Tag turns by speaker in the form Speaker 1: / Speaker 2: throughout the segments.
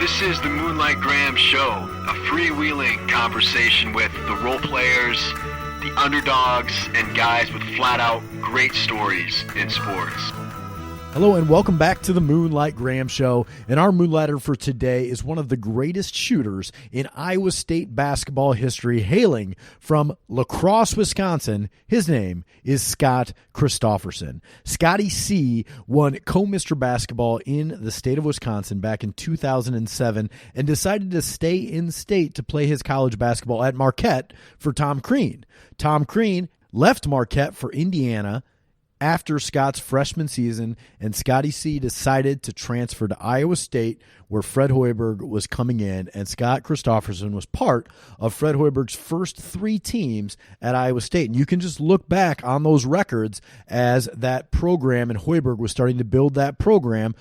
Speaker 1: This is the Moonlight Graham Show, a freewheeling conversation with the role players, the underdogs, and guys with flat-out great stories in sports.
Speaker 2: Hello and welcome back to the Moonlight Graham Show. And our Moonlighter for today is one of the greatest shooters in Iowa State basketball history, hailing from La Crosse, Wisconsin. His name is Scott Christopherson. Scotty C won co-Mr. Basketball in the state of Wisconsin back in 2007 and decided to stay in state to play his college basketball at Marquette for Tom Crean. Tom Crean left Marquette for Indiana after Scott's freshman season, and Scotty C decided to transfer to Iowa State, where Fred Hoiberg was coming in, and Scott Christopherson was part of Fred Hoiberg's first three teams at Iowa State. And you can just look back on those records as that program, and Hoiberg was starting to build that program.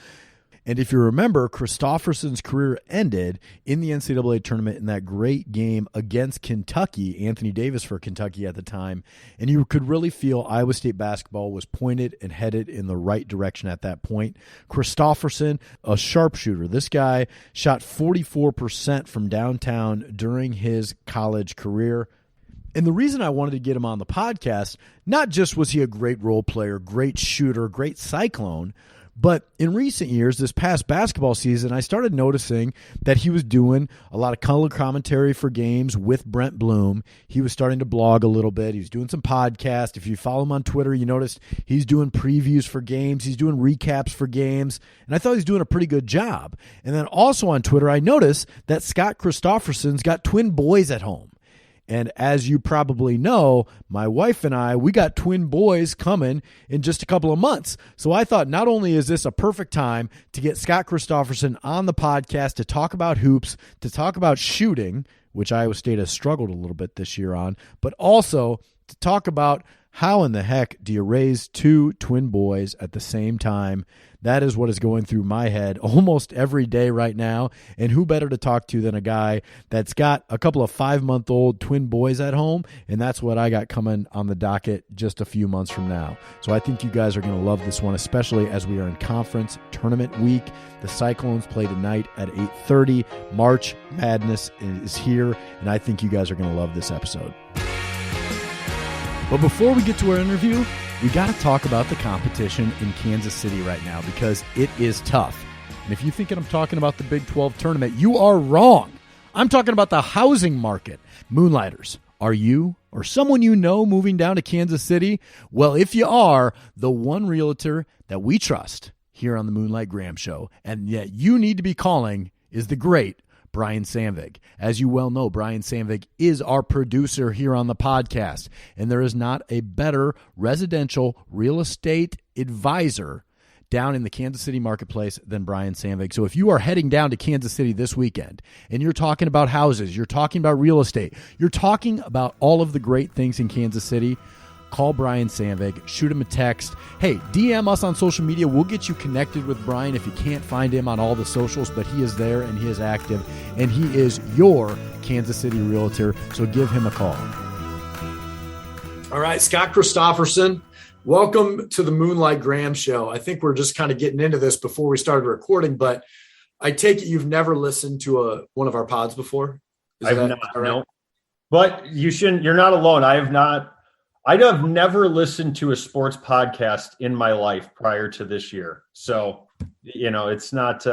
Speaker 2: And if you remember, Christopherson's career ended in the NCAA tournament in that great game against Kentucky, Anthony Davis for Kentucky at the time. And you could really feel Iowa State basketball was pointed and headed in the right direction at that point. Christopherson, a sharpshooter. This guy shot 44% from downtown during his college career. And the reason I wanted to get him on the podcast, not just was he a great role player, great shooter, great Cyclone, but in recent years, this past basketball season, I started noticing that he was doing a lot of color commentary for games with Brent Bloom. He was starting to blog a little bit. He was doing some podcasts. If you follow him on Twitter, you noticed he's doing previews for games. He's doing recaps for games. And I thought he was doing a pretty good job. And then also on Twitter, I noticed that Scott Christopherson's got twin boys at home. And as you probably know, my wife and I, we got twin boys coming in just a couple of months. So I thought not only is this a perfect time to get Scott Christopherson on the podcast to talk about hoops, to talk about shooting, which Iowa State has struggled a little bit this year on, but also to talk about how in the heck do you raise two twin boys at the same time? That is what is going through my head almost every day right now. And who better to talk to than a guy that's got a couple of 5-month-old twin boys at home? And that's what I got coming on the docket just a few months from now. So I think you guys are going to love this one, especially as we are in conference tournament week. The Cyclones play tonight at 8:30. March Madness is here, and I think you guys are going to love this episode. But before we get to our interview, we got to talk about the competition in Kansas City right now because it is tough. And if you're thinking I'm talking about the Big 12 tournament, you are wrong. I'm talking about the housing market. Moonlighters, are you or someone you know moving down to Kansas City? Well, if you are, the one realtor that we trust here on the Moonlight Graham Show and yet you need to be calling is the great Brian Sandvig. As you well know, Brian Sandvig is our producer here on the podcast, and there is not a better residential real estate advisor down in the Kansas City marketplace than Brian Sandvig. So if you are heading down to Kansas City this weekend and you're talking about houses, you're talking about real estate, you're talking about all of the great things in Kansas City, call Brian Sandvig, shoot him a text. Hey, DM us on social media. We'll get you connected with Brian if you can't find him on all the socials, but he is there and he is active, and he is your Kansas City realtor, so give him a call. All right, Scott Christopherson, welcome to the Moonlight Graham Show. I think we're just kind of getting into this before we started recording, but I take it you've never listened to one of our pods before?
Speaker 3: I've not, right? No. But you shouldn't. You're not alone. I have never listened to a sports podcast in my life prior to this year. So, it's not,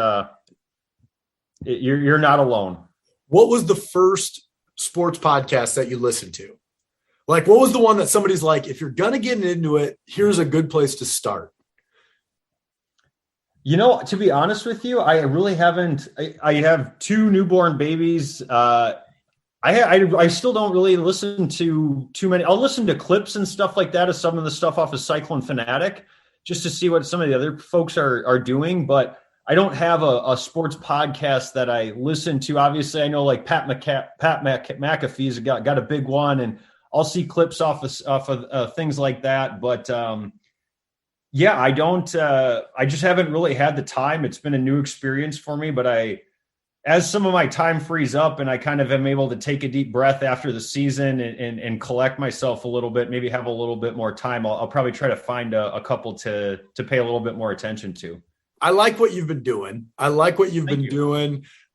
Speaker 3: you're not alone.
Speaker 2: What was the first sports podcast that you listened to? Like, what was the one that somebody's like, if you're going to get into it, here's a good place to start?
Speaker 3: To be honest with you, I really haven't. I have two newborn babies. I still don't really listen to too many. I'll listen to clips and stuff like that of some of the stuff off of Cyclone Fanatic just to see what some of the other folks are doing. But I don't have a sports podcast that I listen to. Obviously, I know like Pat McAfee's got a big one, and I'll see clips off of things like that. But yeah, I don't. I just haven't really had the time. It's been a new experience for me, but as some of my time frees up and I kind of am able to take a deep breath after the season and collect myself a little bit, maybe have a little bit more time, I'll probably try to find a couple to pay a little bit more attention to.
Speaker 2: I like what you've been doing.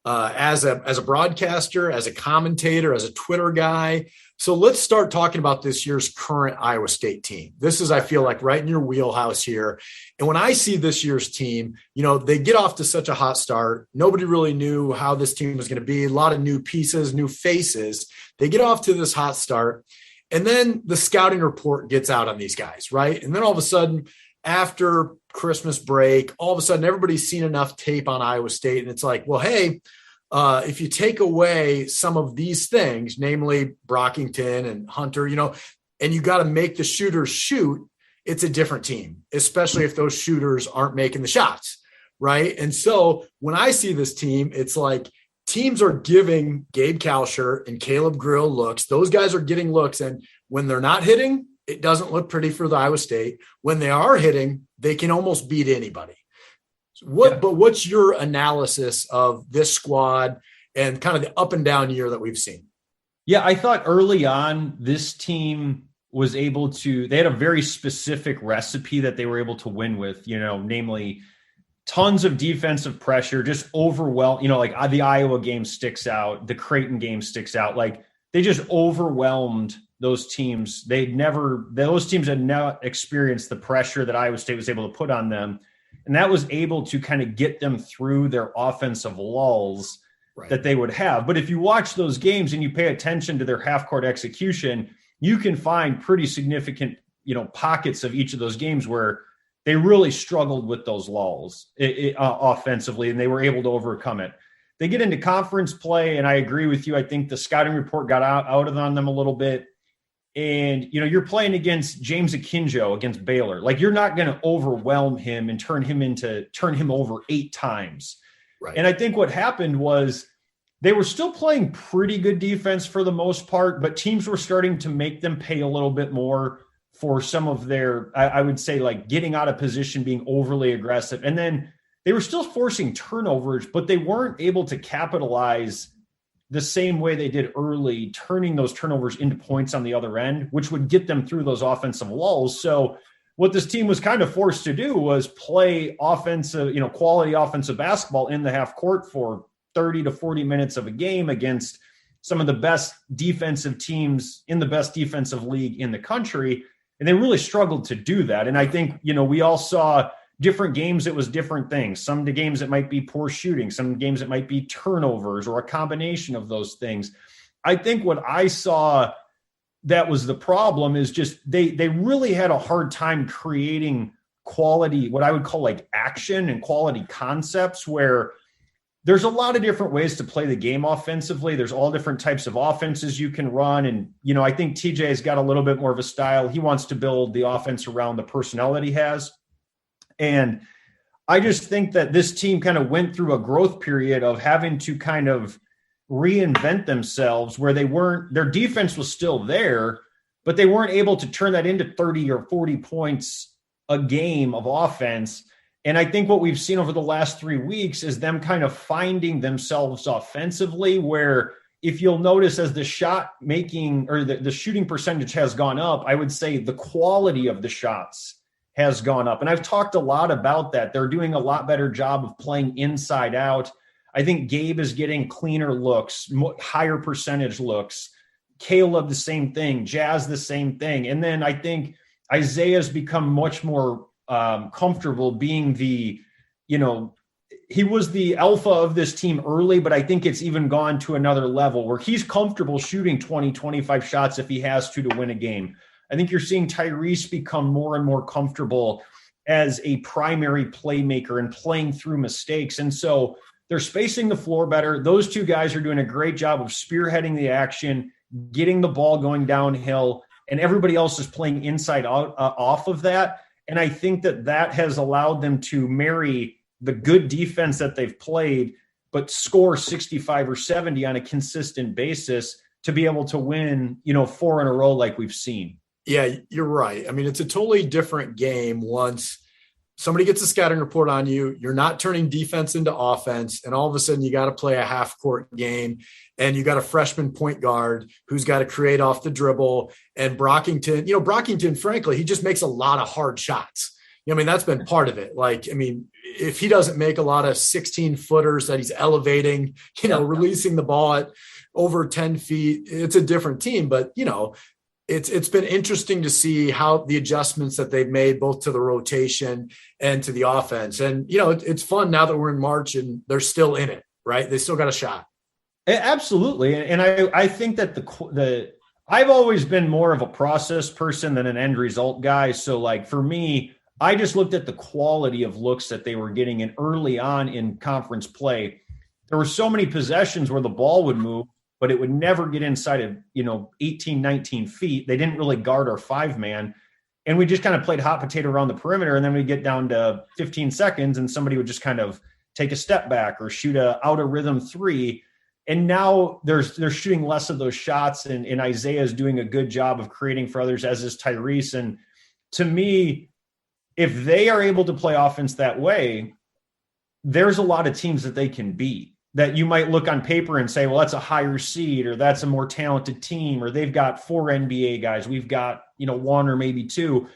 Speaker 2: as a broadcaster, as a commentator, as a Twitter guy. So let's start talking about this year's current Iowa State team. This is, I feel like, right in your wheelhouse here. And when I see this year's team, they get off to such a hot start. Nobody really knew how this team was going to be. A lot of new pieces, new faces. They get off to this hot start. And then the scouting report gets out on these guys, right? And then all of a sudden, after Christmas break, all of a sudden everybody's seen enough tape on Iowa State. And it's like, well, hey, if you take away some of these things, namely Brockington and Hunter, and you got to make the shooters shoot, it's a different team, especially if those shooters aren't making the shots, right? And so when I see this team, it's like teams are giving Gabe Kalsher and Caleb Grill looks. Those guys are getting looks. And when they're not hitting, it doesn't look pretty for the Iowa State. When they are hitting, they can almost beat anybody. But what's your analysis of this squad and kind of the up and down year that we've seen?
Speaker 3: Yeah, I thought early on this team was able to, they had a very specific recipe that they were able to win with, namely tons of defensive pressure, just overwhelm, like the Iowa game sticks out, the Creighton game sticks out. Like they just overwhelmed those teams. Those teams had not experienced the pressure that Iowa State was able to put on them. And that was able to kind of get them through their offensive lulls that they would have. But if you watch those games and you pay attention to their half-court execution, you can find pretty significant, pockets of each of those games where they really struggled with those lulls offensively, and they were able to overcome it. They get into conference play, and I agree with you. I think the scouting report got out on them a little bit. And, you're playing against James Akinjo against Baylor. Like, you're not going to overwhelm him and turn him over 8 times. Right. And I think what happened was they were still playing pretty good defense for the most part, but teams were starting to make them pay a little bit more for some of their, I would say, like getting out of position, being overly aggressive. And then they were still forcing turnovers, but they weren't able to capitalize the same way they did early, turning those turnovers into points on the other end, which would get them through those offensive lulls. So what this team was kind of forced to do was play offensive, quality offensive basketball in the half court for 30 to 40 minutes of a game against some of the best defensive teams in the best defensive league in the country. And they really struggled to do that. And I think, we all saw different games, it was different things. Some of the games it might be poor shooting, some games it might be turnovers or a combination of those things. I think what I saw that was the problem is just they really had a hard time creating quality, what I would call like action and quality concepts, where there's a lot of different ways to play the game offensively. There's all different types of offenses you can run. And, I think TJ has got a little bit more of a style. He wants to build the offense around the personnel that he has. And I just think that this team kind of went through a growth period of having to kind of reinvent themselves, where their defense was still there, but they weren't able to turn that into 30 or 40 points a game of offense. And I think what we've seen over the last 3 weeks is them kind of finding themselves offensively, where if you'll notice as the shot making or the shooting percentage has gone up, I would say the quality of the shots has gone up. And I've talked a lot about that. They're doing a lot better job of playing inside out. I think Gabe is getting cleaner looks, higher percentage looks. Caleb, the same thing. Jazz, the same thing. And then I think Isaiah's become much more comfortable being he was the alpha of this team early, but I think it's even gone to another level where he's comfortable shooting 20, 25 shots if he has to win a game. I think you're seeing Tyrese become more and more comfortable as a primary playmaker and playing through mistakes. And so they're spacing the floor better. Those two guys are doing a great job of spearheading the action, getting the ball going downhill, and everybody else is playing inside out off of that. And I think that has allowed them to marry the good defense that they've played, but score 65 or 70 on a consistent basis to be able to win, 4 in a row like we've seen.
Speaker 2: Yeah, you're right. I mean, it's a totally different game once somebody gets a scouting report on you, you're not turning defense into offense, and all of a sudden you got to play a half-court game, and you got a freshman point guard who's got to create off the dribble. And Brockington, frankly, he just makes a lot of hard shots. I mean, that's been part of it. Like, I mean, if he doesn't make a lot of 16-footers that he's elevating, releasing the ball at over 10 feet, it's a different team. But, it's been interesting to see how the adjustments that they've made both to the rotation and to the offense. And, it's fun now that we're in March and they're still in it, right? They still got a shot.
Speaker 3: Absolutely. And I think that I've always been more of a process person than an end result guy. So like for me, I just looked at the quality of looks that they were getting. And early on in conference play, there were so many possessions where the ball would move, but it would never get inside of, 18, 19 feet. They didn't really guard our 5-man. And we just kind of played hot potato around the perimeter. And then we get down to 15 seconds and somebody would just kind of take a step back or shoot a out of rhythm 3. And now they're shooting less of those shots. And Isaiah is doing a good job of creating for others, as is Tyrese. And to me, if they are able to play offense that way, there's a lot of teams that they can beat that you might look on paper and say, well, that's a higher seed, or that's a more talented team, or they've got 4 NBA guys. We've got, 1 or maybe 2.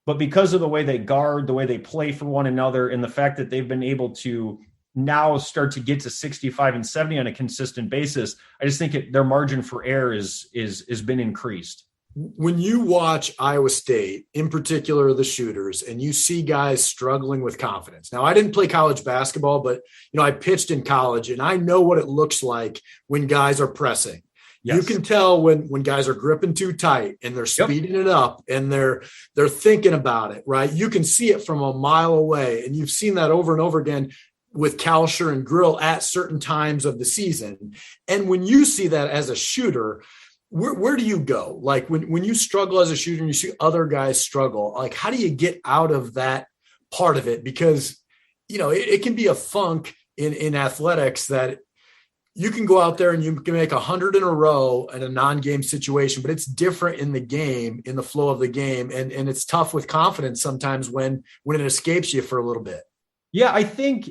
Speaker 3: But because of the way they guard, the way they play for one another, and the fact that they've been able to now start to get to 65 and 70 on a consistent basis, I just think their margin for error is been increased.
Speaker 2: When you watch Iowa State, in particular the shooters, and you see guys struggling with confidence. Now, I didn't play college basketball, but I pitched in college, and I know what it looks like when guys are pressing. Yes. You can tell when guys are gripping too tight and they're speeding it up and they're thinking about it, right? You can see it from a mile away, and you've seen that over and over again with Kalsher and Grill at certain times of the season. And when you see that as a shooter, where do you go? Like when you struggle as a shooter and you see other guys struggle, like how do you get out of that part of it? Because, it can be a funk in athletics that you can go out there and you can make 100 in a row in a non-game situation, but it's different in the game, in the flow of the game. And it's tough with confidence sometimes when it escapes you for a little bit.
Speaker 3: Yeah, I think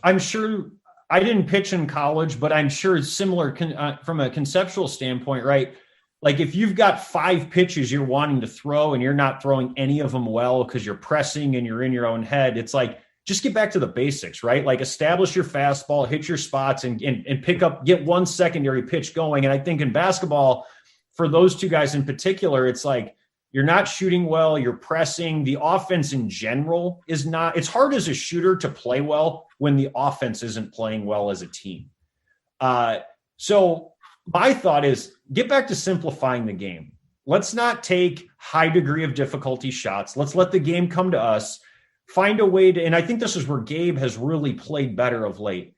Speaker 3: I'm sure I didn't pitch in college, but I'm sure it's similar from a conceptual standpoint, right? Like if you've got 5 pitches you're wanting to throw and you're not throwing any of them well because you're pressing and you're in your own head, it's like, just get back to the basics, right? Like establish your fastball, hit your spots and get one secondary pitch going. And I think in basketball, for those 2 guys in particular, it's like, you're not shooting well, you're pressing. The offense in general is not – it's hard as a shooter to play well when the offense isn't playing well as a team. So my thought is get back to simplifying the game. Let's not take high degree of difficulty shots. Let's let the game come to us. Find a way to – and I think this is where Gabe has really played better of late.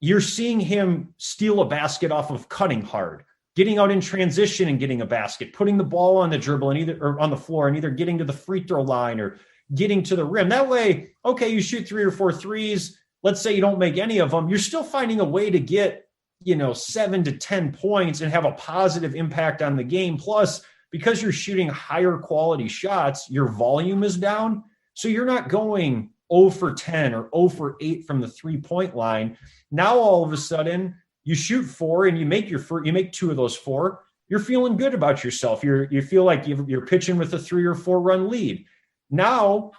Speaker 3: You're seeing him steal a basket off of cutting hard, getting out in transition and getting a basket, putting the ball on the dribble or on the floor and either getting to the free throw line or getting to the rim. That way, okay, you shoot 3 or 4 threes. Let's say you don't make any of them. You're still finding a way to get, 7 to 10 points and have a positive impact on the game. Plus, because you're shooting higher quality shots, your volume is down. So you're not going 0 for 10 or 0 for 8 from the 3-point line. Now, all of a sudden, you shoot 4 and you make 2 of those 4. You're feeling good about yourself. You feel like you're pitching with a 3 or 4 run lead. Now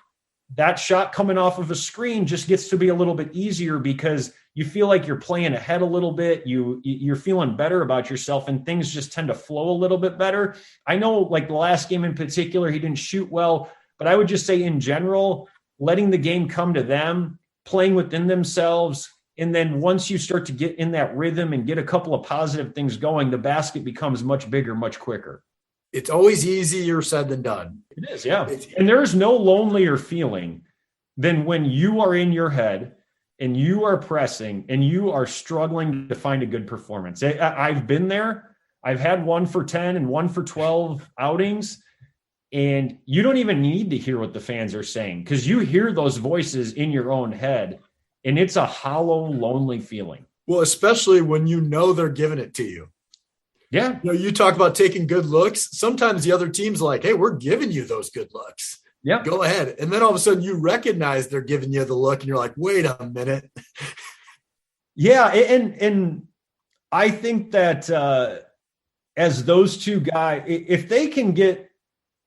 Speaker 3: that shot coming off of a screen just gets to be a little bit easier because you feel like you're playing ahead a little bit. You're feeling better about yourself and things just tend to flow a little bit better. I know like the last game in particular, he didn't shoot well, but I would just say in general, letting the game come to them, playing within themselves. And then once you start to get in that rhythm and get a couple of positive things going, the basket becomes much bigger, much quicker.
Speaker 2: It's always easier said than done.
Speaker 3: It is, yeah. And there is no lonelier feeling than when you are in your head and you are pressing and you are struggling to find a good performance. I've been there. I've had 1 for 10 and 1 for 12 outings. And you don't even need to hear what the fans are saying because you hear those voices in your own head. And it's a hollow, lonely feeling.
Speaker 2: Well, especially when they're giving it to you.
Speaker 3: Yeah.
Speaker 2: You talk about taking good looks. Sometimes the other team's like, hey, we're giving you those good looks.
Speaker 3: Yeah.
Speaker 2: Go ahead. And then all of a sudden you recognize they're giving you the look and you're like, wait a minute.
Speaker 3: Yeah. And I think that as those 2 guys, if they can get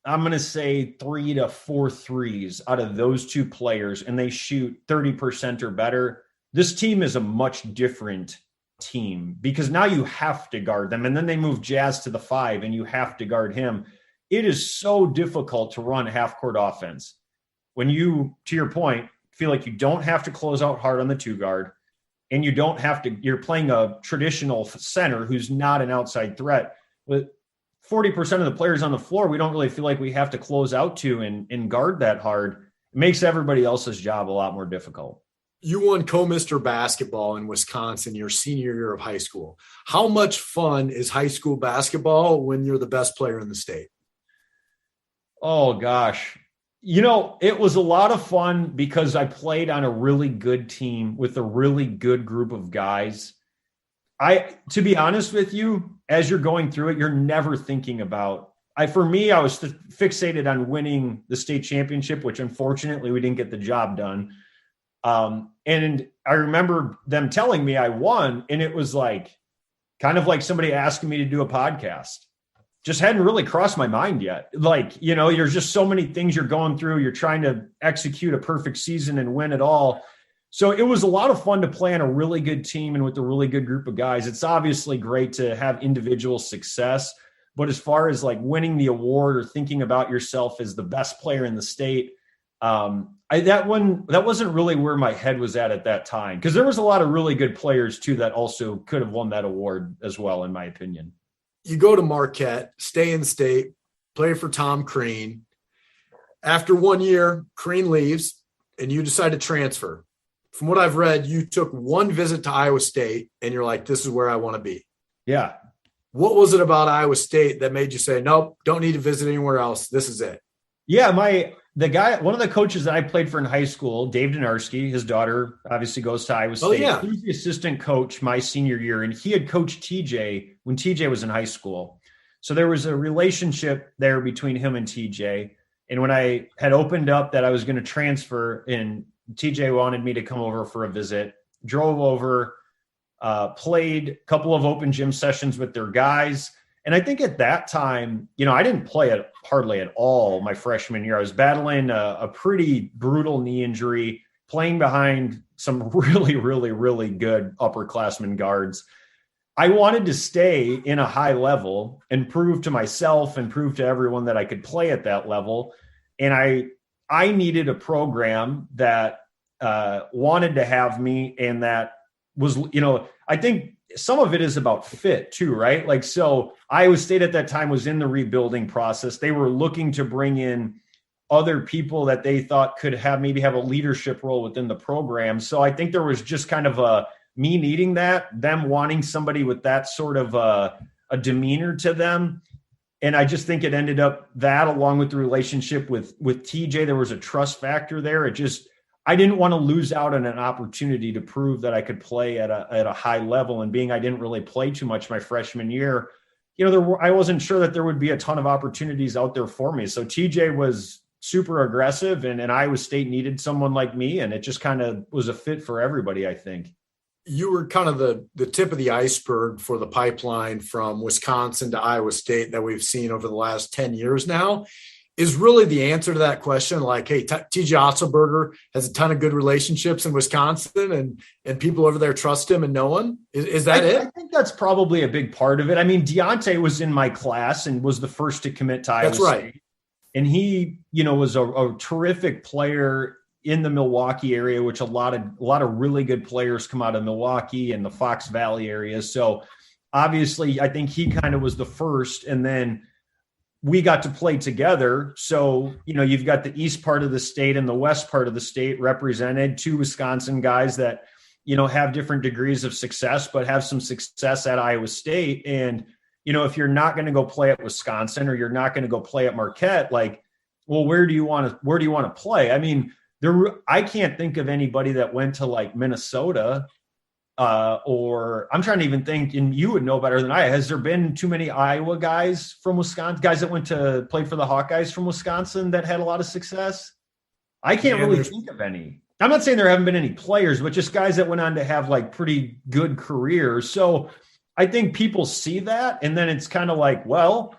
Speaker 3: I'm going to say 3 to 4 threes out of those two players, and they shoot 30% or better, this team is a much different team because now you have to guard them. And then they move Jazz to the 5 and you have to guard him. It is so difficult to run half-court offense when you, to your point, feel like you don't have to close out hard on the 2 guard, and you don't have to, you're playing a traditional center who's not an outside threat. With 40% of the players on the floor, we don't really feel like we have to close out to and guard that hard. It makes everybody else's job a lot more difficult.
Speaker 2: You won co-Mr. Basketball in Wisconsin your senior year of high school. How much fun is high school basketball when you're the best player in the state?
Speaker 3: Oh, gosh. It was a lot of fun because I played on a really good team with a really good group of guys. To be honest with you, as you're going through it, you're never thinking about, for me, I was fixated on winning the state championship, which unfortunately we didn't get the job done. And I remember them telling me I won, and it was kind of like somebody asking me to do a podcast. Just hadn't really crossed my mind yet. There's just so many things you're going through. You're trying to execute a perfect season and win it all. So it was a lot of fun to play on a really good team and with a really good group of guys. It's obviously great to have individual success, but as far as winning the award or thinking about yourself as the best player in the state, that wasn't really where my head was at that time, because there was a lot of really good players too that also could have won that award as well, in my opinion.
Speaker 2: You go to Marquette, stay in state, play for Tom Crean. After 1 year, Crean leaves, and you decide to transfer. From what I've read, you took one visit to Iowa State, and you're like, this is where I want to be.
Speaker 3: Yeah.
Speaker 2: What was it about Iowa State that made you say, nope, don't need to visit anywhere else? This is it.
Speaker 3: Yeah, one of the coaches that I played for in high school, Dave Donarski, his daughter obviously goes to Iowa State.
Speaker 2: Oh, yeah.
Speaker 3: He was the assistant coach my senior year, and he had coached TJ when TJ was in high school. So there was a relationship there between him and TJ. And when I had opened up that I was going to transfer, and TJ wanted me to come over for a visit, drove over, played a couple of open gym sessions with their guys. And I think at that time, I didn't play it hardly at all my freshman year. I was battling a pretty brutal knee injury, playing behind some really, really, really good upperclassmen guards. I wanted to stay in a high level and prove to myself and prove to everyone that I could play at that level. And I needed a program that wanted to have me, and that was, I think some of it is about fit too, right? So Iowa State at that time was in the rebuilding process. They were looking to bring in other people that they thought could maybe have a leadership role within the program. So I think there was just kind of me needing that, them wanting somebody with that sort of a demeanor to them. And I just think it ended up that, along with the relationship with TJ, there was a trust factor there. I didn't want to lose out on an opportunity to prove that I could play at a high level. And being I didn't really play too much my freshman year, I wasn't sure that there would be a ton of opportunities out there for me. So TJ was super aggressive, and Iowa State needed someone like me, and it just kind of was a fit for everybody, I think.
Speaker 2: You were kind of the tip of the iceberg for the pipeline from Wisconsin to Iowa State that we've seen over the last 10 years now. Is really the answer to that question, hey, TJ Otzelberger has a ton of good relationships in Wisconsin, and people over there trust him and know him? Is that it?
Speaker 3: I think that's probably a big part of it. I mean, Deontay was in my class and was the first to commit to Iowa State. That's right. And he, was a terrific player in the Milwaukee area, which a lot of really good players come out of Milwaukee and the Fox Valley area. So obviously, I think he kind of was the first, and then we got to play together. So, you've got the east part of the state and the west part of the state represented, two Wisconsin guys that, have different degrees of success, but have some success at Iowa State. And, if you're not going to go play at Wisconsin, or you're not going to go play at Marquette, where do you want to play? I mean, I can't think of anybody that went to Minnesota, or I'm trying to even think, and you would know better than I. Has there been too many Iowa guys from Wisconsin, guys that went to play for the Hawkeyes from Wisconsin that had a lot of success? I can't really think of any. I'm not saying there haven't been any players, but just guys that went on to have pretty good careers. So I think people see that, and then it's kind of well,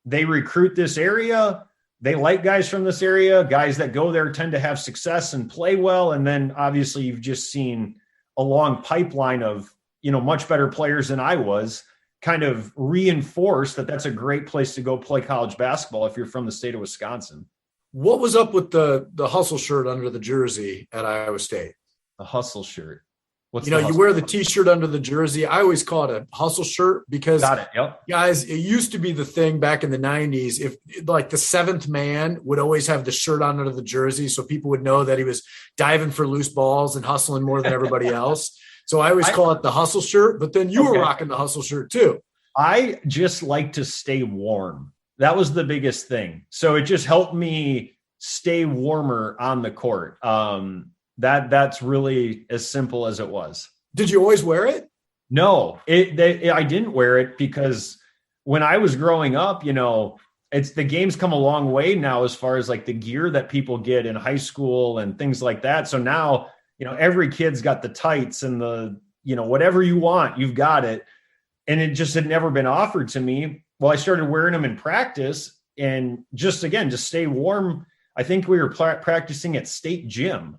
Speaker 3: they recruit this area. they like guys from this area. Guys that go there tend to have success and play well. And then obviously you've just seen a long pipeline of, much better players than I was, kind of reinforce that that's a great place to go play college basketball if you're from the state of Wisconsin.
Speaker 2: What was up with the hustle shirt under the jersey at Iowa State?
Speaker 3: The hustle shirt.
Speaker 2: You wear the T-shirt under the jersey. I always call it a hustle shirt because,
Speaker 3: Got it. Yep.
Speaker 2: Guys, it used to be the thing back in the 90s. If like the seventh man would always have the shirt on under the jersey, so people would know that he was diving for loose balls and hustling more than everybody else. So I always call it the hustle shirt. But then you were rocking the hustle shirt too.
Speaker 3: I just like to stay warm. That was the biggest thing. So it just helped me stay warmer on the court. That's really as simple as it was.
Speaker 2: Did you always wear it?
Speaker 3: No, I didn't wear it because when I was growing up, it's the game's come a long way now as far as like the gear that people get in high school and things like that. So now, every kid's got the tights and the, whatever you want, you've got it. And it just had never been offered to me. Well, I started wearing them in practice and just stay warm. I think we were practicing at state gym.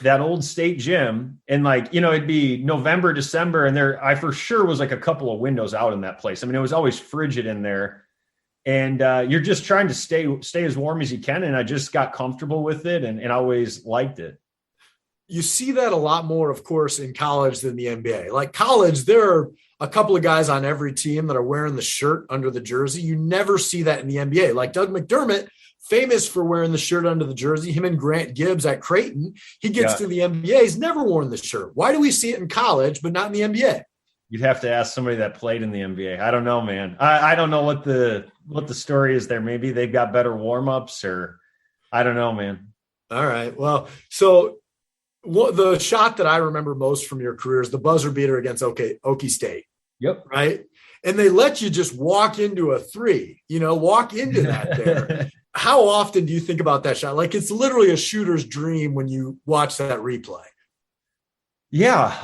Speaker 3: That old state gym, and it'd be November, December, and I for sure was like a couple of windows out in that place. I mean, it was always frigid in there, and you're just trying to stay as warm as you can. And I just got comfortable with it, and always liked it.
Speaker 2: You see that a lot more, of course, in college than the NBA. Like college, there are a couple of guys on every team that are wearing the shirt under the jersey. You never see that in the NBA. Like Doug McDermott, famous for wearing the shirt under the jersey. Him and Grant Gibbs at Creighton. He gets to the NBA. He's never worn the shirt. Why do we see it in college, but not in the NBA?
Speaker 3: You'd have to ask somebody that played in the NBA. I don't know, man. I don't know what the story is there. Maybe they've got better warm-ups, or I don't know, man.
Speaker 2: All right. Well, so the shot that I remember most from your career is the buzzer beater against Okie State.
Speaker 3: Yep.
Speaker 2: Right. And they let you just walk into a three, walk into that there. How often do you think about that shot? Like it's literally a shooter's dream when you watch that replay.
Speaker 3: Yeah.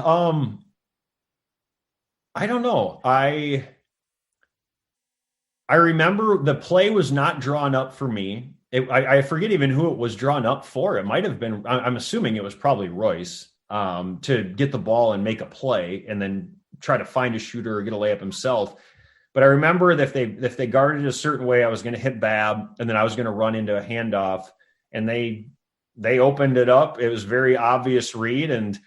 Speaker 3: I don't know. I remember the play was not drawn up for me. I forget even who it was drawn up for. It might've been, I'm assuming it was probably Royce, to get the ball and make a play and then try to find a shooter or get a layup himself. But I remember that if they guarded a certain way, I was going to hit Bab, and then I was going to run into a handoff, and they opened it up. It was very obvious read, and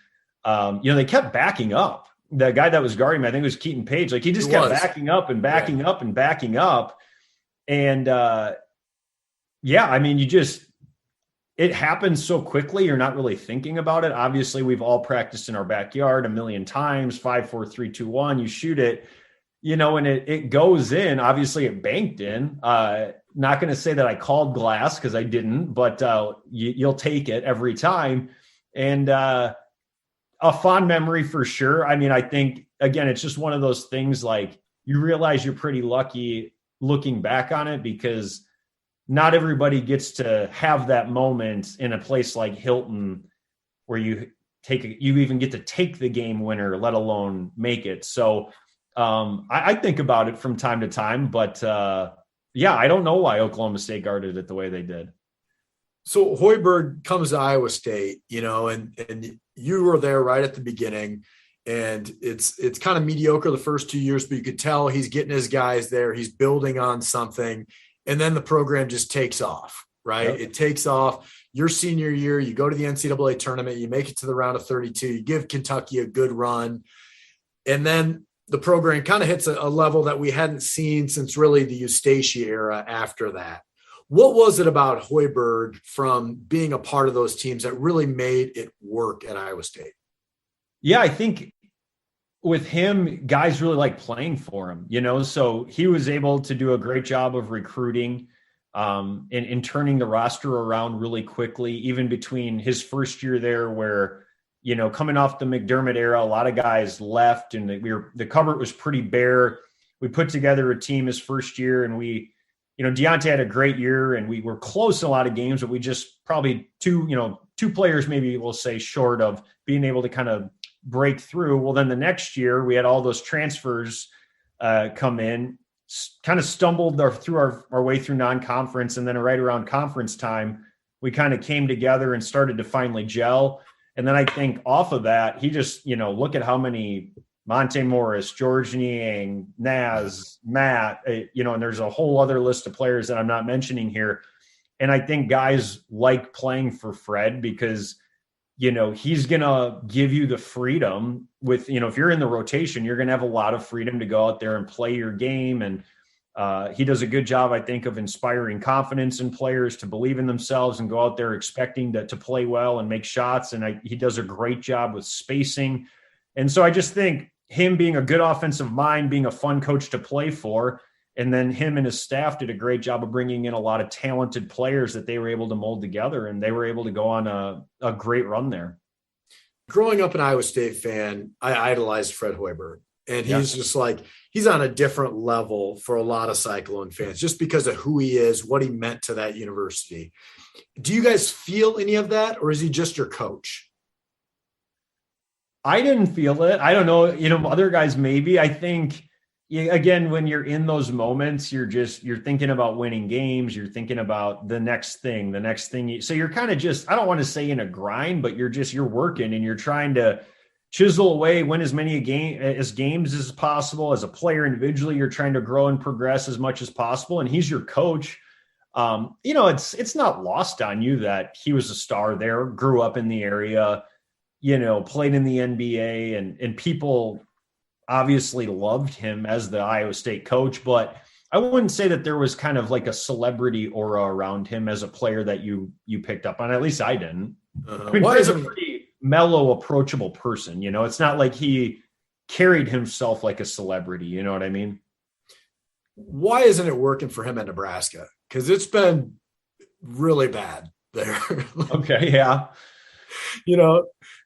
Speaker 3: they kept backing up. The guy that was guarding me, I think it was Keaton Page, like he just kept backing up and backing up and backing up, and I mean, it happens so quickly. You're not really thinking about it. Obviously, we've all practiced in our backyard a million times. 5, 4, 3, 2, 1. You shoot it. And it goes in. Obviously, it banked in. Not going to say that I called glass because I didn't, but you'll take it every time. And a fond memory for sure. I mean, I think, again, it's just one of those things like you realize you're pretty lucky looking back on it because not everybody gets to have that moment in a place like Hilton where you even get to take the game winner, let alone make it. So, I think about it from time to time, but I don't know why Oklahoma State guarded it the way they did.
Speaker 2: So Hoiberg comes to Iowa State, and you were there right at the beginning, and it's kind of mediocre the first 2 years, but you could tell he's getting his guys there. He's building on something, and then the program just takes off, right? Yep. It takes off. Your senior year, you go to the NCAA tournament, you make it to the round of 32, you give Kentucky a good run, and then the program kind of hits a level that we hadn't seen since really the Eustacia era after that. What was it about Hoiberg from being a part of those teams that really made it work at Iowa State? Yeah,
Speaker 3: I think with him, guys really like playing for him, so he was able to do a great job of recruiting and turning the roster around really quickly, even between his first year there where coming off the McDermott era, a lot of guys left and the cupboard was pretty bare. We put together a team his first year and Deontay had a great year and we were close in a lot of games, but we just probably two players, maybe we'll say, short of being able to kind of break through. Well, then the next year we had all those transfers come in kind of stumbled through our way through non-conference. And then right around conference time, we kind of came together and started to finally gel. And then I think off of that, he just, look at how many Monte Morris, George Niang, Naz, Matt, and there's a whole other list of players that I'm not mentioning here. And I think guys like playing for Fred because, he's going to give you the freedom with, if you're in the rotation, you're going to have a lot of freedom to go out there and play your game. And he does a good job, I think, of inspiring confidence in players to believe in themselves and go out there expecting to play well and make shots. And he does a great job with spacing. And so I just think him being a good offensive mind, being a fun coach to play for, and then him and his staff did a great job of bringing in a lot of talented players that they were able to mold together, and they were able to go on a great run there.
Speaker 2: Growing up an Iowa State fan, I idolized Fred Hoiberg, and he's just like, he's on a different level for a lot of Cyclone fans just because of who he is, what he meant to that university. Do you guys feel any of that, or is he just your coach?
Speaker 3: I didn't feel it. I don't know, other guys maybe. I think, again, when you're in those moments, you're thinking about winning games. You're thinking about the next thing. So you're kind of just, I don't want to say in a grind, but you're working and you're trying to chisel away, win as many games as possible. As a player individually, you're trying to grow and progress as much as possible. And he's your coach. It's not lost on you that he was a star there, grew up in the area, played in the NBA, and people obviously loved him as the Iowa State coach, but I wouldn't say that there was kind of like a celebrity aura around him as a player that you picked up on. At least I didn't. He's a pretty mellow, approachable person. It's not like he carried himself like a celebrity. You know what I mean?
Speaker 2: Why isn't it working for him in Nebraska? Because it's been really bad there.
Speaker 3: Okay, yeah.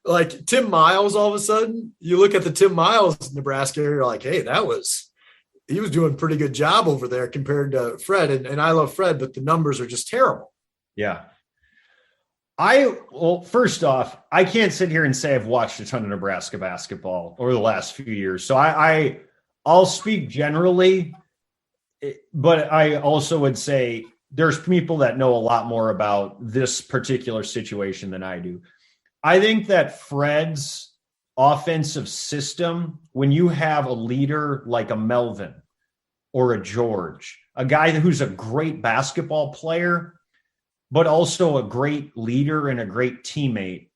Speaker 2: Like Tim Miles, all of a sudden, you look at the Tim Miles Nebraska, you're like, hey, he was doing a pretty good job over there compared to Fred. And I love Fred, but the numbers are just terrible.
Speaker 3: Yeah. First off, I can't sit here and say I've watched a ton of Nebraska basketball over the last few years. So I'll speak generally, but I also would say there's people that know a lot more about this particular situation than I do. I think that Fred's offensive system, when you have a leader like a Melvin or a George, a guy who's a great basketball player, but also a great leader and a great teammate,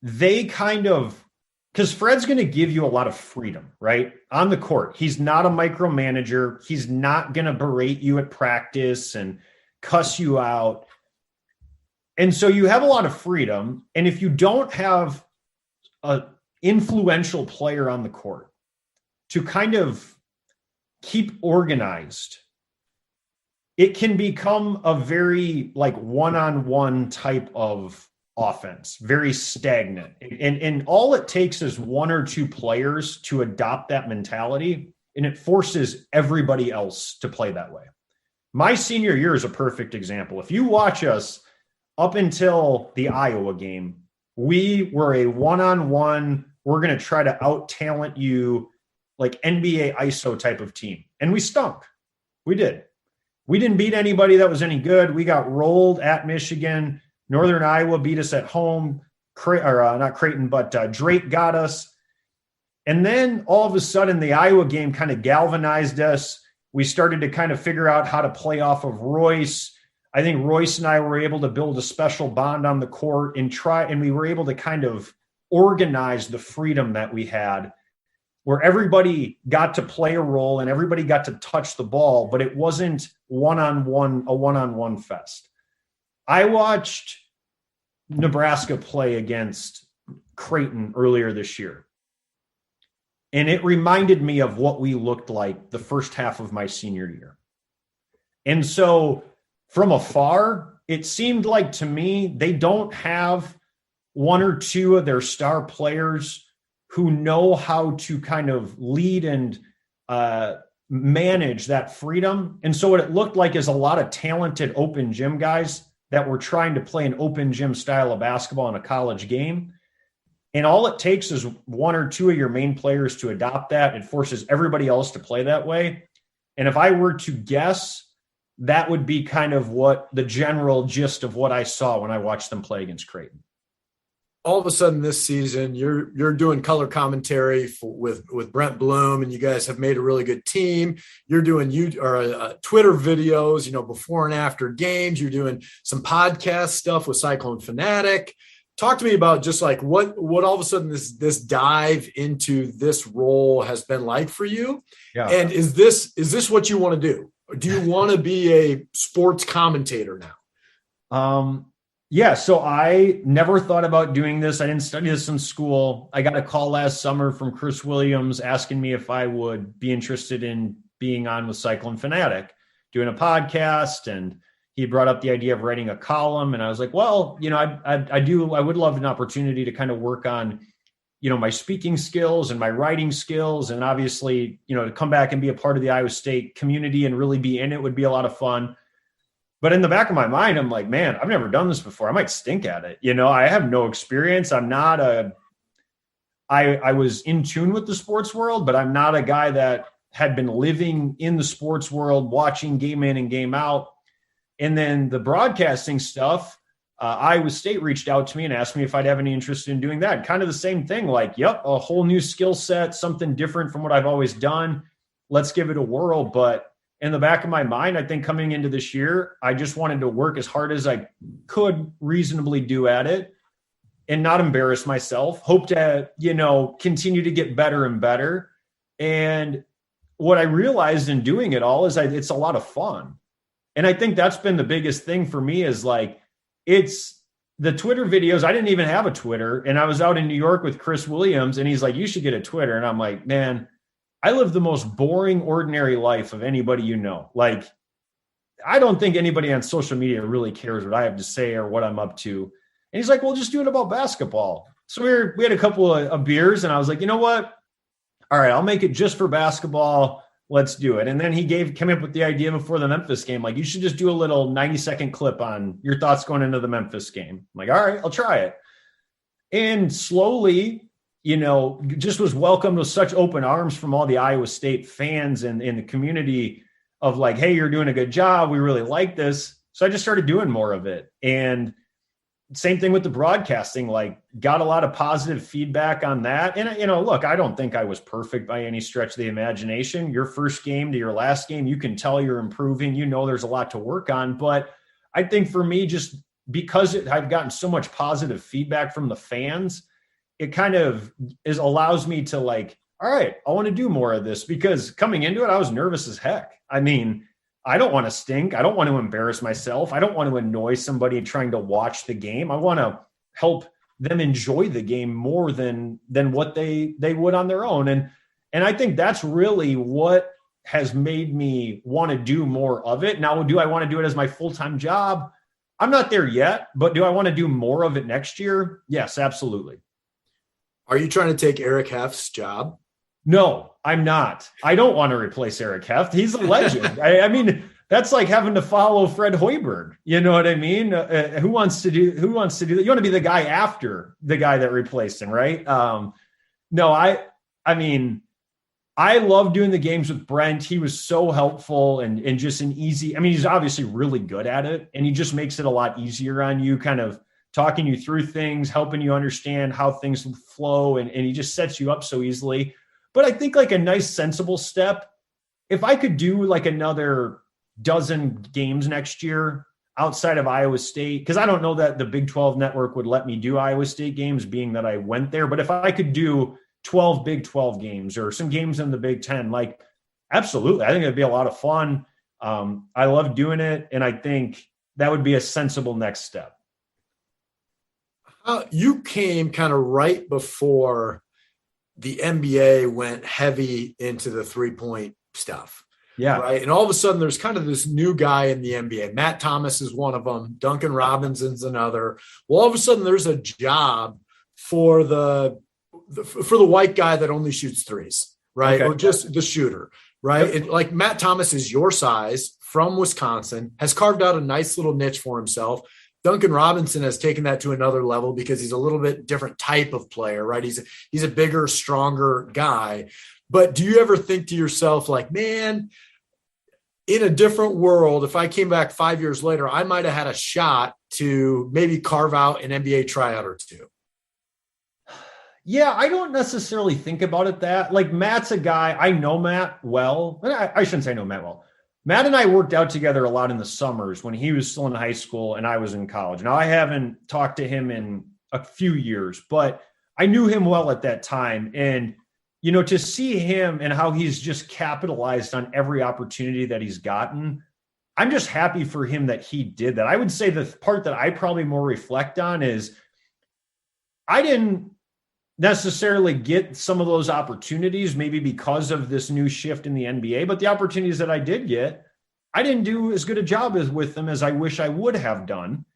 Speaker 3: because Fred's going to give you a lot of freedom, right? On the court. He's not a micromanager. He's not going to berate you at practice and cuss you out. And so you have a lot of freedom. And if you don't have an influential player on the court to kind of keep organized, it can become a very one-on-one type of offense, very stagnant. And all it takes is one or two players to adopt that mentality, and it forces everybody else to play that way. My senior year is a perfect example. If you watch us, up until the Iowa game, we were a one-on-one, we're going to try to out-talent you, like NBA ISO type of team. And we stunk. We did. We didn't beat anybody that was any good. We got rolled at Michigan. Northern Iowa beat us at home. Not Creighton, but Drake got us. And then all of a sudden, the Iowa game kind of galvanized us. We started to kind of figure out how to play off of Royce. I think Royce and I were able to build a special bond on the court and we were able to kind of organize the freedom that we had, where everybody got to play a role and everybody got to touch the ball, but it wasn't a one-on-one fest. I watched Nebraska play against Creighton earlier this year, and it reminded me of what we looked like the first half of my senior year. And so from afar, it seemed like to me they don't have one or two of their star players who know how to kind of lead and manage that freedom. And so what it looked like is a lot of talented open gym guys that were trying to play an open gym style of basketball in a college game. And all it takes is one or two of your main players to adopt that. It forces everybody else to play that way. And if I were to guess, that would be kind of what the general gist of what I saw when I watched them play against Creighton.
Speaker 2: All of a sudden this season, you're doing color commentary with Brent Bloom, and you guys have made a really good team. You're doing Twitter videos, before and after games. You're doing some podcast stuff with Cyclone Fanatic. Talk to me about just like what all of a sudden this dive into this role has been like for you.
Speaker 3: Yeah.
Speaker 2: And is this what you want to do? Do you want to be a sports commentator now?
Speaker 3: Yeah, so I never thought about doing this. I didn't study this in school. I got a call last summer from Chris Williams asking me if I would be interested in being on with Cyclone Fanatic, doing a podcast. And he brought up the idea of writing a column. And I was like, well, I would love an opportunity to kind of work on, my speaking skills and my writing skills. And obviously, to come back and be a part of the Iowa State community and really be in it would be a lot of fun. But in the back of my mind, I'm like, man, I've never done this before. I might stink at it. I have no experience. I'm not I was in tune with the sports world, but I'm not a guy that had been living in the sports world, watching game in and game out. And then the broadcasting stuff, Iowa State reached out to me and asked me if I'd have any interest in doing that. Kind of the same thing, like, yep, a whole new skill set, something different from what I've always done. Let's give it a whirl. But in the back of my mind, I think coming into this year, I just wanted to work as hard as I could reasonably do at it and not embarrass myself. Hope to, continue to get better and better. And what I realized in doing it all is it's a lot of fun. And I think that's been the biggest thing for me is like, it's the Twitter videos. I didn't even have a Twitter, and I was out in New York with Chris Williams, and he's like, you should get a Twitter. And I'm like, man, I live the most boring, ordinary life of anybody Like, I don't think anybody on social media really cares what I have to say or what I'm up to. And he's like, well, just do it about basketball. So we had a couple of beers, and I was like, you know what? All right, I'll make it just for basketball. Let's do it. And then he came up with the idea before the Memphis game. Like, you should just do a little 90-second clip on your thoughts going into the Memphis game. I'm like, all right, I'll try it. And slowly, just was welcomed with such open arms from all the Iowa State fans and in the community of like, hey, you're doing a good job. We really like this. So I just started doing more of it. And same thing with the broadcasting, like got a lot of positive feedback on that. And, look, I don't think I was perfect by any stretch of the imagination. Your first game to your last game, you can tell you're improving. There's a lot to work on. But I think for me, just because I've gotten so much positive feedback from the fans, it kind of allows me to like, all right, I want to do more of this, because coming into it, I was nervous as heck. I mean, I don't want to stink. I don't want to embarrass myself. I don't want to annoy somebody trying to watch the game. I want to help them enjoy the game more than what they would on their own. And I think that's really what has made me want to do more of it. Now, do I want to do it as my full-time job? I'm not there yet, but do I want to do more of it next year? Yes, absolutely.
Speaker 2: Are you trying to take Eric Heff's job?
Speaker 3: No, I'm not. I don't want to replace Eric Heft. He's a legend. I mean, that's like having to follow Fred Hoiberg. You know what I mean? Who wants to do that? You want to be the guy after the guy that replaced him, right? No, I mean, I love doing the games with Brent. He was so helpful and just an easy, he's obviously really good at it, and he just makes it a lot easier on you, kind of talking you through things, helping you understand how things flow. And he just sets you up so easily. But I think like a nice, sensible step, if I could do like another dozen games next year outside of Iowa State, because I don't know that the Big 12 network would let me do Iowa State games, being that I went there. But if I could do 12 Big 12 games or some games in the Big 10, like, absolutely. I think it'd be a lot of fun. I love doing it. And I think that would be a sensible next step.
Speaker 2: You came kind of right before the NBA went heavy into the 3-point stuff.
Speaker 3: Yeah.
Speaker 2: Right. And all of a sudden there's kind of this new guy in the NBA. Matt Thomas is one of them. Duncan Robinson's another. Well, all of a sudden there's a job for the white guy that only shoots threes, right?
Speaker 3: Okay.
Speaker 2: Or just the shooter, right? And like Matt Thomas is your size, from Wisconsin, has carved out a nice little niche for himself. Duncan Robinson has taken that to another level because he's a little bit different type of player, right? He's a bigger, stronger guy. But do you ever think to yourself, like, man,
Speaker 4: in a different world, if I came back 5 years later, I might have had a shot to maybe carve out an NBA tryout or two.
Speaker 3: Yeah, I don't necessarily think about it that. Like, Matt's a guy, I know Matt well. I shouldn't say I know Matt well. Matt and I worked out together a lot in the summers when he was still in high school and I was in college. Now, I haven't talked to him in a few years, but I knew him well at that time. And, you know, to see him and how he's just capitalized on every opportunity that he's gotten, I'm just happy for him that he did that. I would say the part that I probably more reflect on is I didn't necessarily get some of those opportunities, maybe because of this new shift in the NBA, but the opportunities that I did get, I didn't do as good a job with them as I wish I would have done.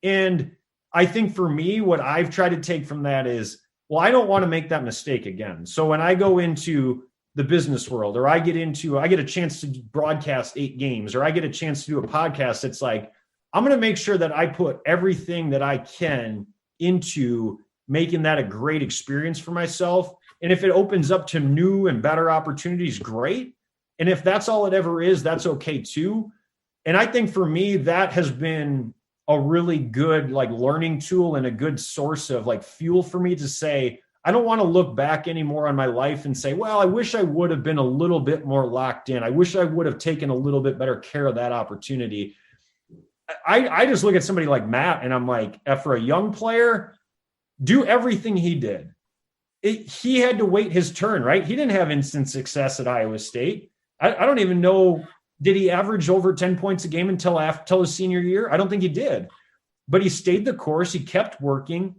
Speaker 3: And I think for me, what I've tried to take from that is, well, I don't want to make that mistake again. So when I go into the business world, or I get a chance to broadcast 8 games, or I get a chance to do a podcast, it's like, I'm going to make sure that I put everything that I can into making that a great experience for myself. And if it opens up to new and better opportunities, great. And if that's all it ever is, that's okay too. And I think for me, that has been a really good like learning tool and a good source of like fuel for me to say, I don't want to look back anymore on my life and say, well, I wish I would have been a little bit more locked in. I wish I would have taken a little bit better care of that opportunity. I just look at somebody like Matt and I'm like, for a young player, do everything he did. He had to wait his turn, right? He didn't have instant success at Iowa State. I don't even know, did he average over 10 points a game until his senior year? I don't think he did. But he stayed the course. He kept working.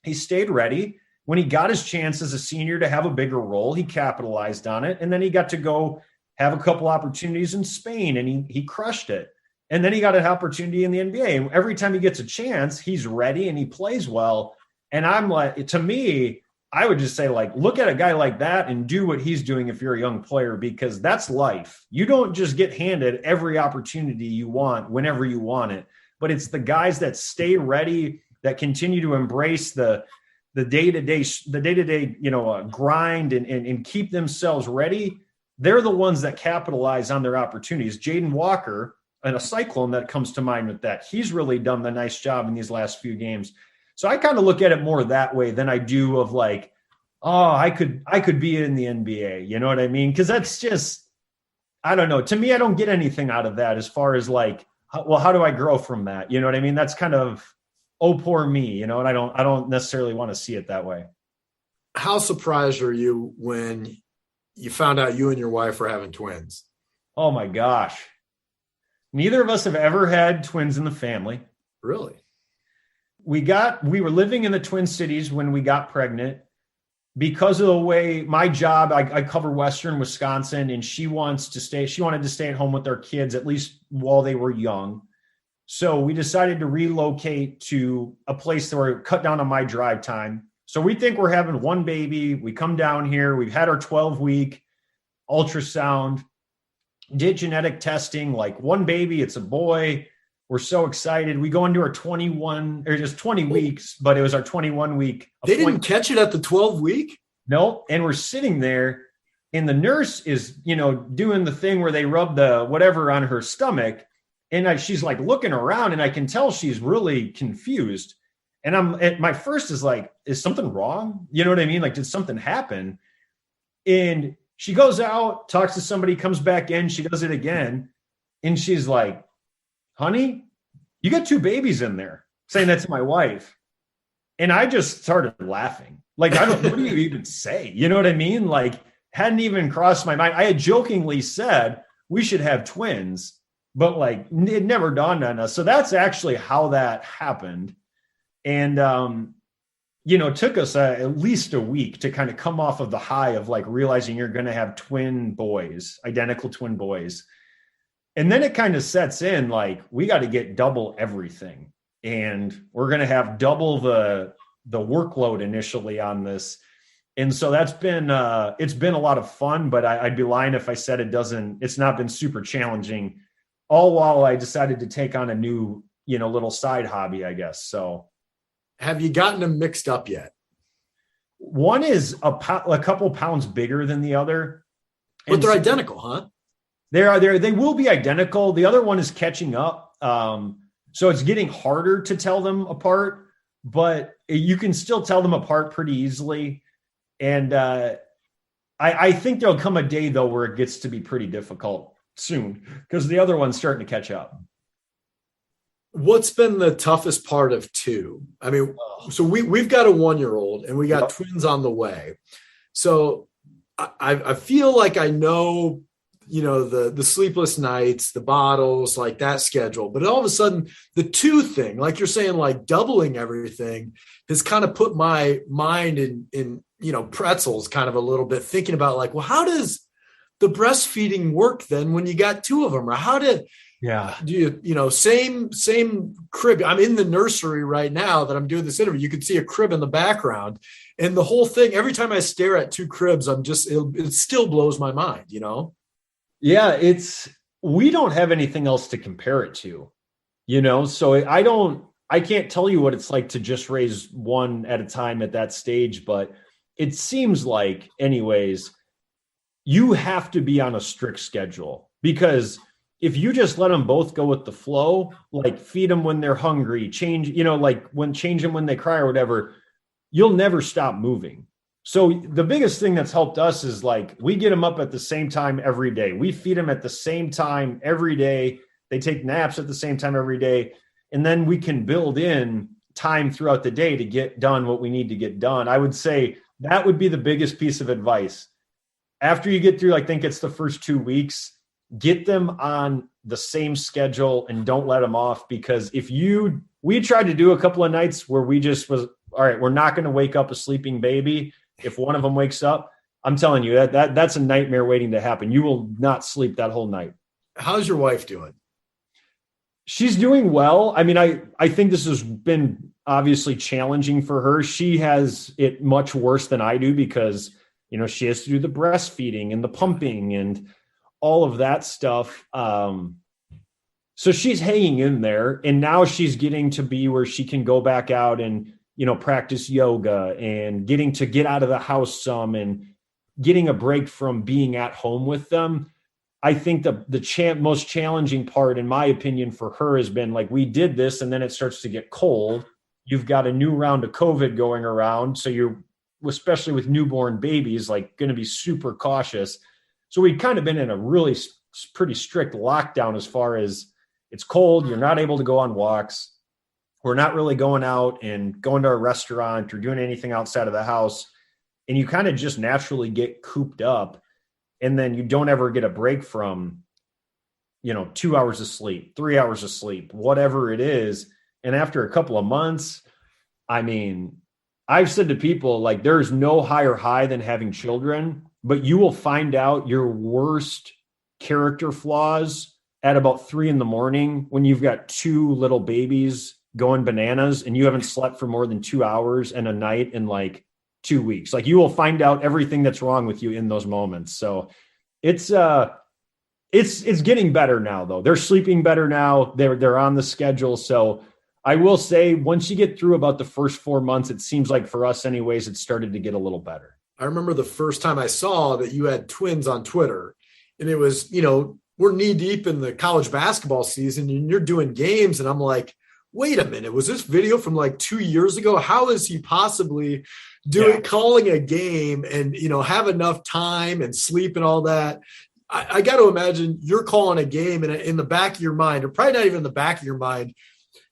Speaker 3: He stayed ready. When he got his chance as a senior to have a bigger role, he capitalized on it. And then he got to go have a couple opportunities in Spain, and he crushed it. And then he got an opportunity in the NBA. And every time he gets a chance, he's ready and he plays well. And I'm like, to me, I would just say, like, look at a guy like that and do what he's doing if you're a young player, because that's life. You don't just get handed every opportunity you want whenever you want it, but it's the guys that stay ready, that continue to embrace the day-to-day, grind and keep themselves ready. They're the ones that capitalize on their opportunities. Jaden Walker, and a Cyclone that comes to mind with that, he's really done the nice job in these last few games. So I kind of look at it more that way than I do of like, oh, I could be in the NBA. You know what I mean? Because that's just, I don't know. To me, I don't get anything out of that as far as like, well, how do I grow from that? You know what I mean? That's kind of, oh, poor me, you know, and I don't necessarily want to see it that way.
Speaker 4: How surprised are you when you found out you and your wife were having twins?
Speaker 3: Oh my gosh. Neither of us have ever had twins in the family.
Speaker 4: Really?
Speaker 3: We were living in the Twin Cities when we got pregnant. Because of the way my job, I cover Western Wisconsin, and she wanted to stay at home with our kids, at least while they were young. So we decided to relocate to a place where we cut down on my drive time. So we think we're having one baby. We come down here. We've had our 12-week ultrasound, did genetic testing, like one baby, it's a boy. We're so excited. We go into our 21 or just 20 weeks, but it was our 21-week.
Speaker 4: They didn't catch it at the 12-week?
Speaker 3: No. And we're sitting there and the nurse is, doing the thing where they rub the whatever on her stomach. And she's like looking around and I can tell she's really confused. And my first is like, is something wrong? You know what I mean? Like, did something happen? And she goes out, talks to somebody, comes back in, she does it again. And she's like, honey, you got 2 babies in there, saying that to my wife. And I just started laughing. Like, what do you even say? You know what I mean? Like, hadn't even crossed my mind. I had jokingly said we should have twins, but like it never dawned on us. So that's actually how that happened. And, took us at least a week to kind of come off of the high of like realizing you're going to have identical twin boys. And then it kind of sets in like, we got to get double everything. And we're going to have double the workload initially on this. And so that's been, it's been a lot of fun, but I'd be lying if I said it's not been super challenging, all while I decided to take on a new, little side hobby, I guess. So
Speaker 4: have you gotten them mixed up yet?
Speaker 3: One is a couple pounds bigger than the other.
Speaker 4: But they're identical, huh?
Speaker 3: They will be identical. The other one is catching up. So it's getting harder to tell them apart, but you can still tell them apart pretty easily. And I think there'll come a day, though, where it gets to be pretty difficult soon because the other one's starting to catch up.
Speaker 4: What's been the toughest part of two? I mean, so we've got a 1-year-old and we got twins on the way. So I feel like I know, the sleepless nights, the bottles, like that schedule. But all of a sudden, the two thing, like you're saying, like doubling everything has kind of put my mind in pretzels kind of a little bit, thinking about like, well, how does the breastfeeding work then when you got two of them? Or how do you, same crib. I'm in the nursery right now that I'm doing this interview. You can see a crib in the background and the whole thing. Every time I stare at two cribs, it still blows my mind,
Speaker 3: Yeah, we don't have anything else to compare it to, so I can't tell you what it's like to just raise one at a time at that stage, but it seems like anyways, you have to be on a strict schedule because if you just let them both go with the flow, like feed them when they're hungry, change them when they cry or whatever, you'll never stop moving. So the biggest thing that's helped us is like we get them up at the same time every day. We feed them at the same time every day. They take naps at the same time every day. And then we can build in time throughout the day to get done what we need to get done. I would say that would be the biggest piece of advice. After you get through, I think it's the first 2 weeks, get them on the same schedule and don't let them off. Because we tried to do a couple of nights where we just was, all right, we're not going to wake up a sleeping baby. If one of them wakes up, I'm telling you that's a nightmare waiting to happen. You will not sleep that whole night.
Speaker 4: How's your wife doing?
Speaker 3: She's doing well. I mean, I think this has been obviously challenging for her. She has it much worse than I do because, she has to do the breastfeeding and the pumping and all of that stuff. So she's hanging in there, and now she's getting to be where she can go back out and, practice yoga and getting to get out of the house some and getting a break from being at home with them. I think the most challenging part, in my opinion, for her has been like, we did this and then it starts to get cold. You've got a new round of COVID going around. So you're, especially with newborn babies, like going to be super cautious. So we've kind of been in a really pretty strict lockdown as far as it's cold. You're not able to go on walks. We're not really going out and going to a restaurant or doing anything outside of the house. And you kind of just naturally get cooped up. And then you don't ever get a break from, 2 hours of sleep, 3 hours of sleep, whatever it is. And after a couple of months, I mean, I've said to people, like, there's no higher high than having children, but you will find out your worst character flaws at about 3 a.m. when you've got two little babies going bananas and you haven't slept for more than 2 hours and a night in like 2 weeks. Like, you will find out everything that's wrong with you in those moments. So it's getting better now, though. They're sleeping better now. They're on the schedule. So I will say, once you get through about the first 4 months, it seems like for us anyways, it started to get a little better.
Speaker 4: I remember the first time I saw that you had twins on Twitter, and it was, we're knee deep in the college basketball season and you're doing games. And I'm like, wait a minute, was this video from like 2 years ago? How is he possibly calling a game and, have enough time and sleep and all that? I got to imagine you're calling a game and in the back of your mind, or probably not even in the back of your mind,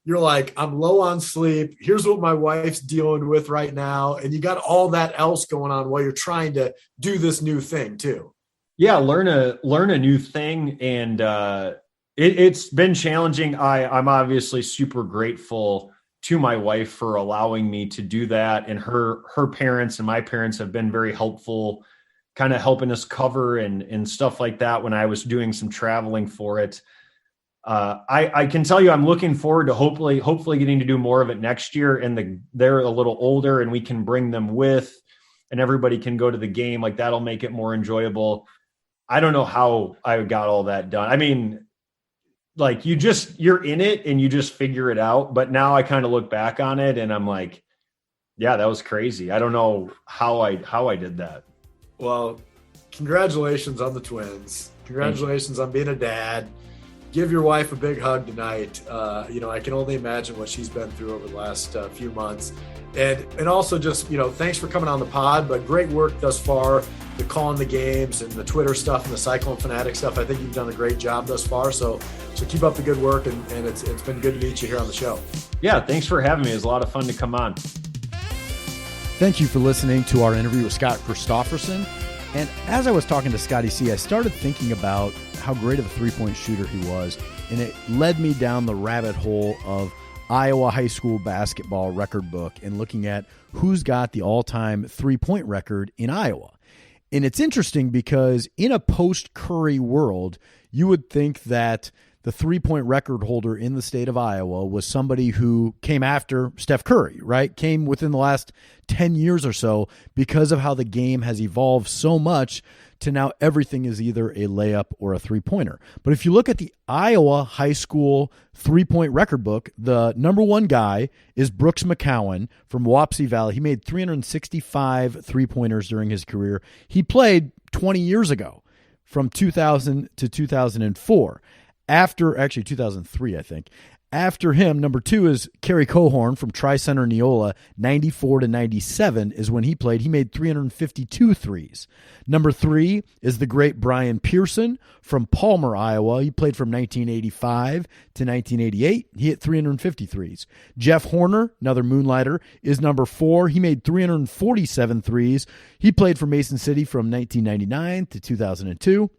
Speaker 4: you're like, I'm low on sleep. Here's what my wife's dealing with right now. And you got all that else going on while you're trying to do this new thing too.
Speaker 3: Yeah. Learn a new thing. And, it's been challenging. I'm obviously super grateful to my wife for allowing me to do that. And her parents and my parents have been very helpful, kind of helping us cover and stuff like that when I was doing some traveling for it. I can tell you, I'm looking forward to hopefully getting to do more of it next year. And they're a little older and we can bring them with, and everybody can go to the game. Like, that'll make it more enjoyable. I don't know how I got all that done. I mean, like, you're in it and you just figure it out. But now I kind of look back on it and I'm like, yeah, that was crazy. I don't know how I did that.
Speaker 4: Well, congratulations on the twins. Congratulations on being a dad. Give your wife a big hug tonight. I can only imagine what she's been through over the last few months. And also just, thanks for coming on the pod, but great work thus far, the calling the games and the Twitter stuff and the Cyclone Fanatic stuff. I think you've done a great job thus far. So keep up the good work, and it's been good to meet you here on the show.
Speaker 3: Yeah, thanks for having me. It was a lot of fun to come on.
Speaker 2: Thank you for listening to our interview with Scott Christopherson. And as I was talking to Scotty C, I started thinking about how great of a three-point shooter he was, and it led me down the rabbit hole of Iowa high school basketball record book and looking at who's got the all-time three-point record in Iowa. And it's interesting because in a post-Curry world, you would think that the three-point record holder in the state of Iowa was somebody who came after Steph Curry, right? Came within the last 10 years or so because of how the game has evolved so much to now everything is either a layup or a three-pointer. But if you look at the Iowa high school three-point record book, the number one guy is Brooks McCowan from Wapsie Valley. He made 365 three-pointers during his career. He played 20 years ago from 2000 to 2004. 2003, I think. After him, number two is Kerry Cohorn from Tri-Center Neola. 94 to 97 is when he played. He made 352 threes. Number three is the great Brian Pearson from Palmer, Iowa. He played from 1985 to 1988. He hit 350 threes. Jeff Horner, another Moonlighter, is number four. He made 347 threes. He played for Mason City from 1999 to 2002.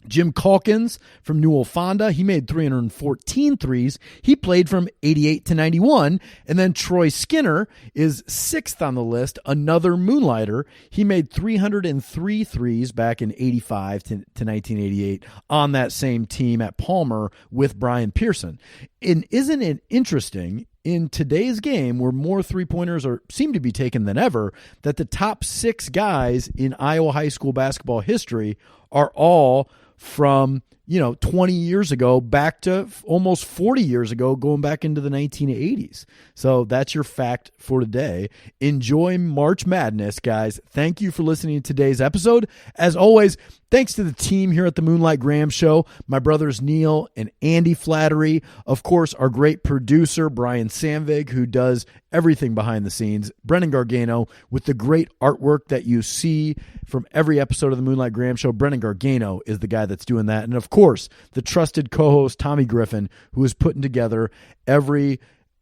Speaker 2: Jim Calkins from Newell Fonda, he made 314 threes. He played from 88 to 91. And then Troy Skinner is sixth on the list, another Moonlighter. He made 303 threes back in 85 to 1988 on that same team at Palmer with Brian Pearson. And isn't it interesting, in today's game where more three-pointers seem to be taken than ever, that the top six guys in Iowa high school basketball history are all from 20 years ago back to almost 40 years ago, going back into the 1980s. So that's your fact for today. Enjoy March Madness, guys. Thank you for listening to today's episode. As always, thanks to the team here at the Moonlight Graham Show, my brothers Neil and Andy Flattery. Of course, our great producer, Brian Samvig, who does everything behind the scenes. Brennan Gargano with the great artwork that you see from every episode of the Moonlight Graham Show. Brennan Gargano is the guy that's doing that. And of course, the trusted co-host, Tommy Griffin, who is putting together every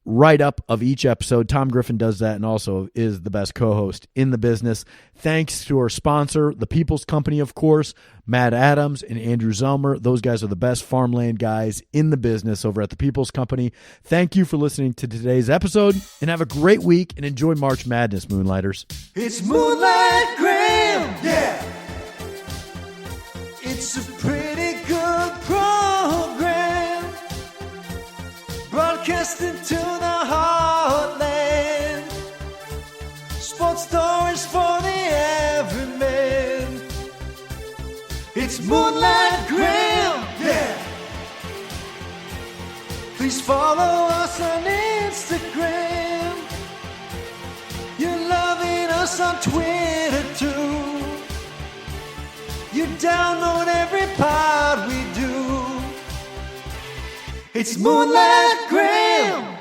Speaker 2: write-up of each episode. Tom Griffin does that and also is the best co-host in the business. Thanks to our sponsor, The People's Company, of course, Matt Adams and Andrew Zelmer. Those guys are the best farmland guys in the business over at The People's Company. Thank you for listening to today's episode, and have a great week, and enjoy March Madness, Moonlighters.
Speaker 5: It's Moonlight Graham, yeah. It's a pretty good program, broadcasting to the heartland. Sports stories for the everyman. It's Moonlight Graham, yeah. Please follow us on Instagram. You're loving us on Twitter too. You download every pod we do. It's Moonlight Graham.